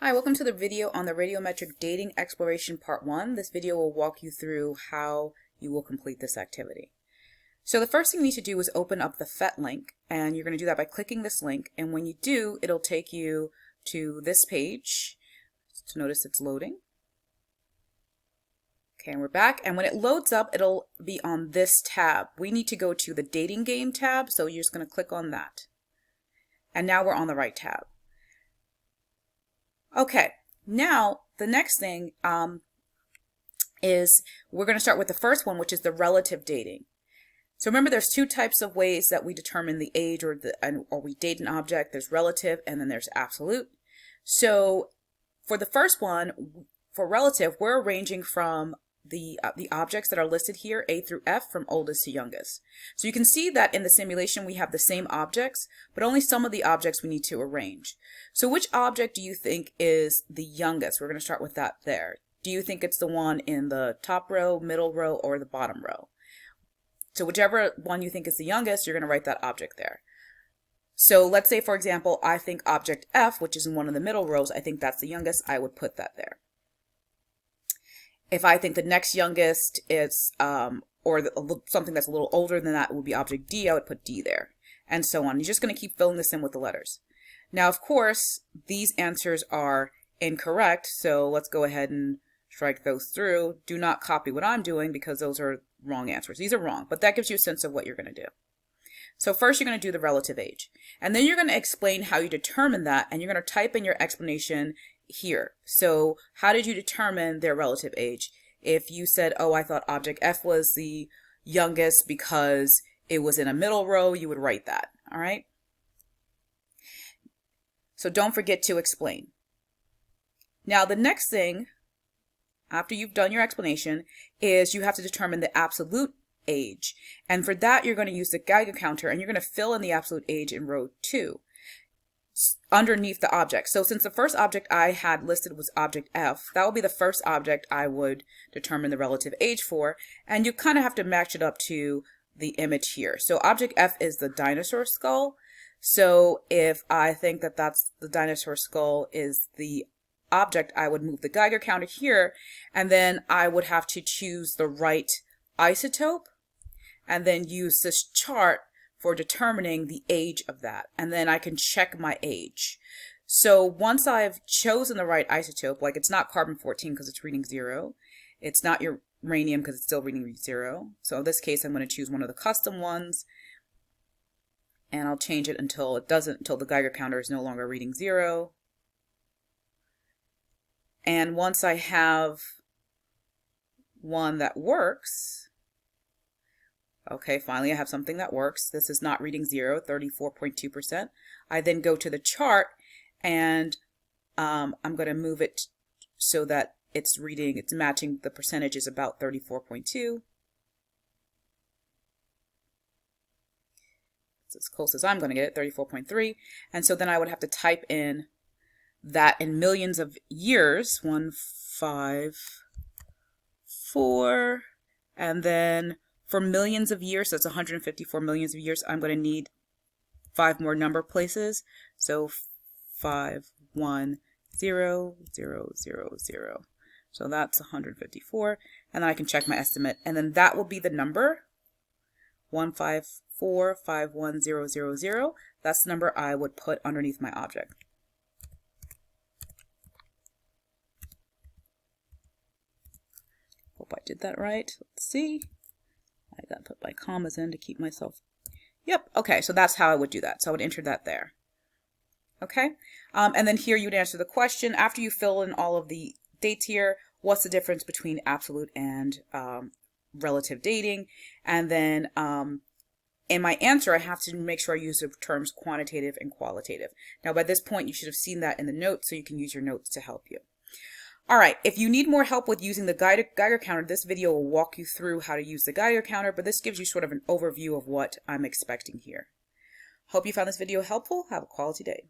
Hi, welcome to the video on the Radiometric Dating Exploration Part 1. This video will walk you through how you will complete this activity. So the first thing you need to do is open up the PhET link, and you're going to do that by clicking this link, and when you do, it'll take you to this page. So notice it's loading. Okay, and we're back, and when it loads up, it'll be on this tab. We need to go to the Dating Game tab, so you're just going to click on that. And now we're on the right tab. Okay, now the next thing is we're going to start with the first one, which is the relative dating. So remember, there's two types of ways that we determine the age or we date an object. There's relative and then there's absolute. So for the first one, for relative, we're arranging from the objects that are listed here, A through F, from oldest to youngest. So you can see that in the simulation we have the same objects, but only some of the objects we need to arrange. So which object do you think is the youngest? We're going to start with that there. Do you think it's the one in the top row, middle row, or the bottom row? So whichever one you think is the youngest, you're going to write that object there. So let's say, for example, I think object F, which is in one of the middle rows, I think that's the youngest, I would put that there. If I think the next youngest is, something that's a little older than that would be object D, I would put D there, and so on. You're just going to keep filling this in with the letters. Now, of course, these answers are incorrect, so let's go ahead and strike those through. Do not copy what I'm doing because those are wrong answers. These are wrong, but that gives you a sense of what you're going to do. So first you're going to do the relative age, and then you're going to explain how you determine that, and you're going to type in your explanation here. So how did you determine their relative age? If you said, oh, I thought object F was the youngest because it was in a middle row, you would write that. All right. So don't forget to explain. Now the next thing, after you've done your explanation, is you have to determine the absolute age. And for that, you're going to use the Geiger counter, and you're going to fill in the absolute age in row 2 underneath the object. So since the first object I had listed was object F, that will be the first object I would determine the relative age for, and you kind of have to match it up to the image here. So object F is the dinosaur skull. So if I think that that's the dinosaur skull is the object, I would move the Geiger counter here, and then I would have to choose the right isotope and then use this chart for determining the age of that, and then I can check my age. So once I've chosen the right isotope, like it's not carbon-14 because it's reading 0, it's not uranium because it's still reading 0, so in this case I'm going to choose one of the custom ones, and I'll change it until the Geiger counter is no longer reading 0. And once I have one that works, okay, finally I have something that works. This is not reading 0, 34.2%. I then go to the chart, and I'm going to move it so that it's matching the percentages about 34.2. It's as close as I'm going to get it, 34.3. And so then I would have to type in that in millions of years, 154, and then for millions of years, so it's 154 millions of years, I'm going to need 5 more number places. So 5, 1, 0, 0, 0, 0. So that's 154. And then I can check my estimate. And then that will be the number, 154,510,000. That's the number I would put underneath my object. Hope I did that right. Let's see. I got to put my commas in to keep myself. Yep. Okay. So that's how I would do that. So I would enter that there. Okay. And then here you would answer the question after you fill in all of the dates here. What's the difference between absolute and relative dating? And then in my answer, I have to make sure I use the terms quantitative and qualitative. Now, by this point, you should have seen that in the notes, so you can use your notes to help you. All right, if you need more help with using the Geiger counter, this video will walk you through how to use the Geiger counter, but this gives you sort of an overview of what I'm expecting here. Hope you found this video helpful. Have a quality day.